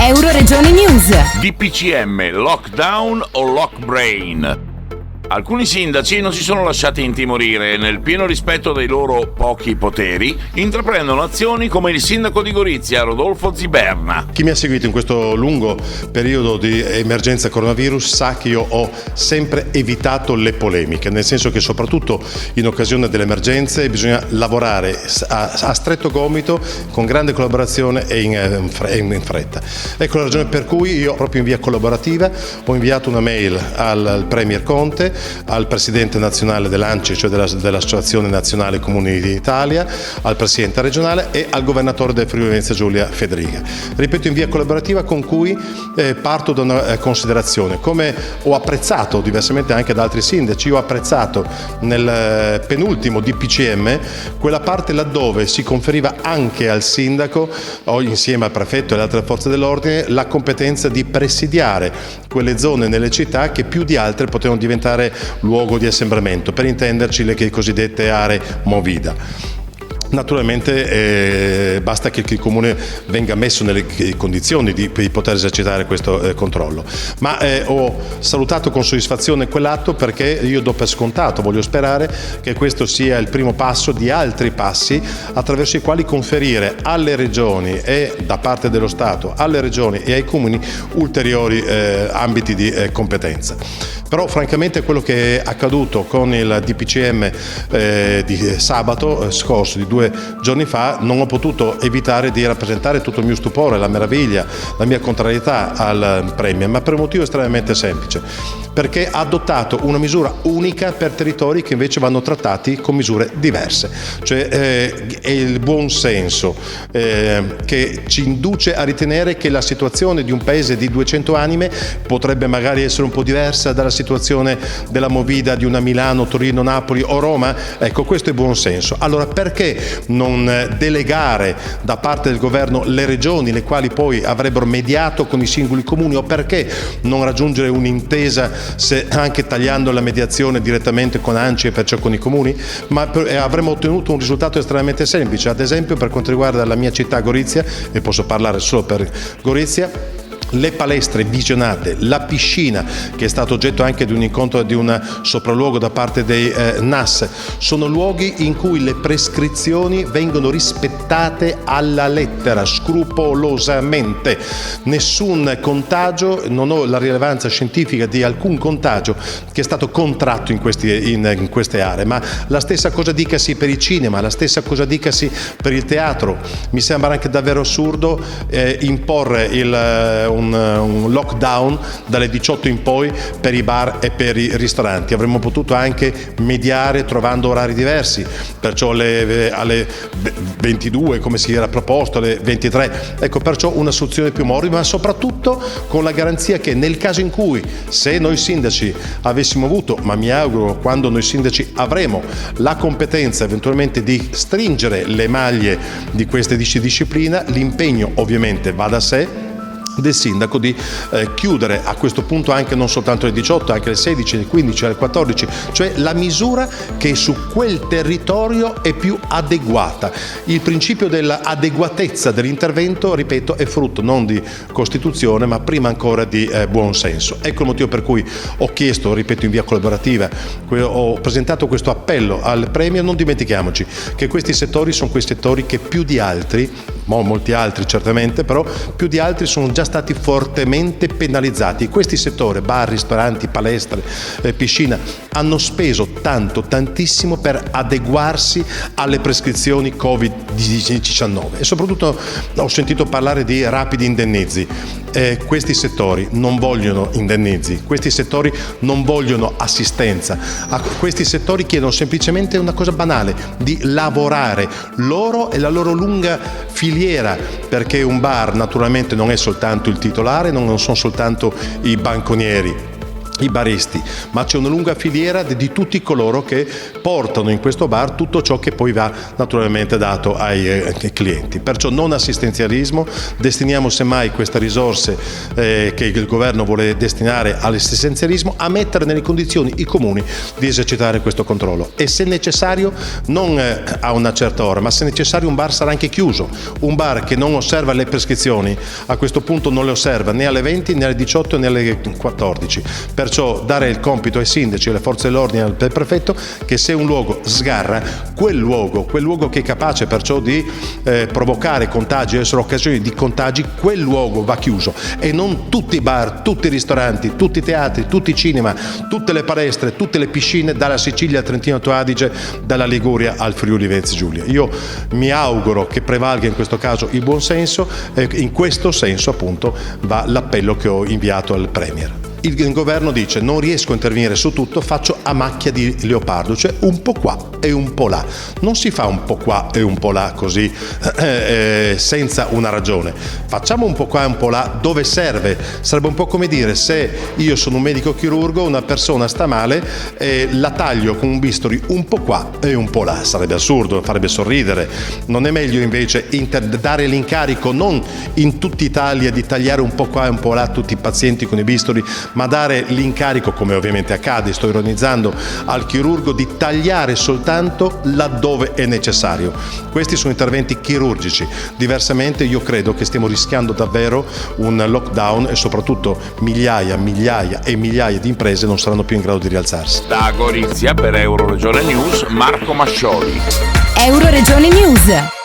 Euroregione News. DPCM, lockdown o lockbrain? Alcuni sindaci non si sono lasciati intimorire e nel pieno rispetto dei loro pochi poteri intraprendono azioni come il sindaco di Gorizia, Rodolfo Ziberna. Chi mi ha seguito in questo lungo periodo di emergenza coronavirus sa che io ho sempre evitato le polemiche, nel senso che soprattutto in occasione delle emergenze bisogna lavorare a stretto gomito, con grande collaborazione e in fretta. Ecco la ragione per cui io proprio in via collaborativa ho inviato una mail al Premier Conte, al Presidente nazionale dell'ANCI, cioè dell'Associazione Nazionale Comuni d'Italia, al Presidente regionale e al Governatore del Friuli Venezia Giulia Federica. Ripeto, in via collaborativa, con cui parto da una considerazione. Come ho apprezzato, diversamente anche da altri sindaci, ho apprezzato nel penultimo DPCM quella parte laddove si conferiva anche al sindaco, o insieme al prefetto e alle altre forze dell'ordine, la competenza di presidiare quelle zone nelle città che più di altre potevano diventare luogo di assembramento, per intenderci le cosiddette aree movida. Naturalmente basta che il Comune venga messo nelle condizioni di poter esercitare questo controllo. Ma ho salutato con soddisfazione quell'atto, perché io do per scontato, voglio sperare che questo sia il primo passo di altri passi attraverso i quali conferire alle regioni e da parte dello Stato alle regioni e ai comuni ulteriori ambiti di competenza. Però francamente quello che è accaduto con il DPCM di sabato scorso, di 2 giorni fa, non ho potuto evitare di rappresentare tutto il mio stupore, la meraviglia, la mia contrarietà al Premier, ma per un motivo estremamente semplice, perché ha adottato una misura unica per territori che invece vanno trattati con misure diverse. Cioè è il buon senso che ci induce a ritenere che la situazione di un paese di 200 anime potrebbe magari essere un po' diversa dalla situazione della movida di una Milano, Torino, Napoli o Roma. Ecco, questo è buon senso. Allora perché non delegare da parte del governo le regioni, le quali poi avrebbero mediato con i singoli comuni, o perché non raggiungere un'intesa se anche tagliando la mediazione direttamente con ANCI e perciò con i comuni? Ma avremmo ottenuto un risultato estremamente semplice. Ad esempio, per quanto riguarda la mia città Gorizia, e posso parlare solo per Gorizia, le palestre visionate, la piscina, che è stato oggetto anche di un incontro, di un sopralluogo da parte dei NAS, sono luoghi in cui le prescrizioni vengono rispettate alla lettera, scrupolosamente. Nessun contagio, non ho la rilevanza scientifica di alcun contagio che è stato contratto in queste aree, ma la stessa cosa dicasi per il cinema, la stessa cosa dicasi per il teatro. Mi sembra anche davvero assurdo imporre un lockdown dalle 18 in poi per i bar e per i ristoranti. Avremmo potuto anche mediare trovando orari diversi, perciò alle 22 come si era proposto, alle 23. Ecco, perciò una soluzione più morbida, ma soprattutto con la garanzia che nel caso in cui, se noi sindaci avessimo avuto, ma mi auguro quando noi sindaci avremo la competenza eventualmente di stringere le maglie di questa disciplina, l'impegno ovviamente va da sé del sindaco di chiudere a questo punto anche non soltanto le 18, anche le 16, le 15, le 14, cioè la misura che su quel territorio è più adeguata. Il principio dell'adeguatezza dell'intervento, ripeto, è frutto non di Costituzione ma prima ancora di buon senso. Ecco il motivo per cui ho chiesto, ripeto, in via collaborativa, ho presentato questo appello al Premier. Non dimentichiamoci che questi settori sono quei settori che più di altri, molti altri certamente, però più di altri sono già stati fortemente penalizzati. Questi settori, bar, ristoranti, palestre, piscina, hanno speso tantissimo per adeguarsi alle prescrizioni Covid-19 e soprattutto ho sentito parlare di rapidi indennizi. Questi settori non vogliono indennizi, questi settori non vogliono assistenza, questi settori chiedono semplicemente una cosa banale: di lavorare loro e la loro lunga filiera, perché un bar naturalmente non è soltanto il titolare, non sono soltanto i banconieri. i baristi, ma c'è una lunga filiera di tutti coloro che portano in questo bar tutto ciò che poi va naturalmente dato ai clienti. Perciò non assistenzialismo, destiniamo semmai queste risorse che il governo vuole destinare all'assistenzialismo a mettere nelle condizioni i comuni di esercitare questo controllo, e se necessario non a una certa ora, ma se necessario un bar sarà anche chiuso. Un bar che non osserva le prescrizioni a questo punto non le osserva né alle 20 né alle 18 né alle 14. Perciò dare il compito ai sindaci, alle forze dell'ordine, al prefetto, che se un luogo sgarra, quel luogo che è capace perciò di provocare contagi, essere occasioni di contagi, quel luogo va chiuso, e non tutti i bar, tutti i ristoranti, tutti i teatri, tutti i cinema, tutte le palestre, tutte le piscine, dalla Sicilia al Trentino Alto Adige, dalla Liguria al Friuli Venezia Giulia. Io mi auguro che prevalga in questo caso il buon senso, e in questo senso appunto va l'appello che ho inviato al Premier. Il governo dice: non riesco a intervenire su tutto, faccio a macchia di leopardo, cioè un po' qua e un po' là. Non si fa un po' qua e un po' là così senza una ragione. Facciamo un po' qua e un po' là dove serve. Sarebbe un po' come dire: se io sono un medico chirurgo, una persona sta male, la taglio con un bisturi un po' qua e un po' là. Sarebbe assurdo, farebbe sorridere. Non è meglio invece dare l'incarico non in tutta Italia di tagliare un po' qua e un po' là tutti i pazienti con i bisturi, ma dare l'incarico, come ovviamente accade, sto ironizzando, al chirurgo di tagliare soltanto laddove è necessario. Questi sono interventi chirurgici. Diversamente io credo che stiamo rischiando davvero un lockdown, e soprattutto migliaia e migliaia di imprese non saranno più in grado di rialzarsi. Da Gorizia per Euroregione News, Marco Mascioli. Euroregione News.